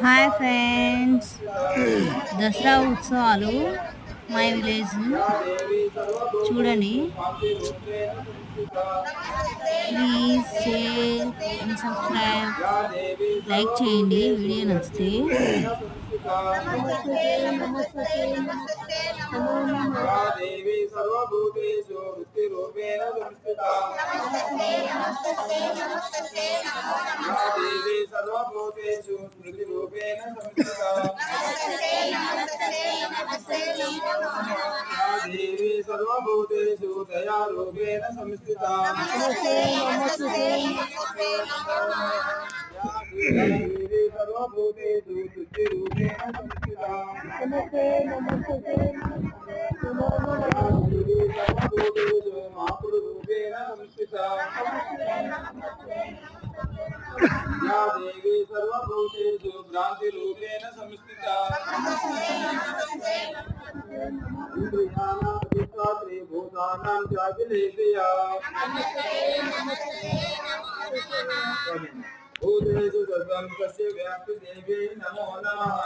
Hi friends, Dasara ఉత్సవాలు my village చూడండి. Please share and subscribe, like చేయండి వీడియో నచ్చితే. देवी सर्वभूतेषु वृत्तिरूपेण संस्थिता देवी सर्वभूतेषु स्मृतिरूपेण संस्थिता देवी सर्वभूतेषु दयारूपेण संस्थिता देवी सर्वभूतेषु शुद्धिरूपेण संस्थिता महापुरुषरूपेण संस्थिता या देवी सर्वभूतेषु भ्रान्तिरूपेण संस्थिता इंद्रियाणां अधिष्ठात्री भूतानां चाखिलेशया भूतेषु सर्वं तस्य व्याप्ति देवी नमो नमः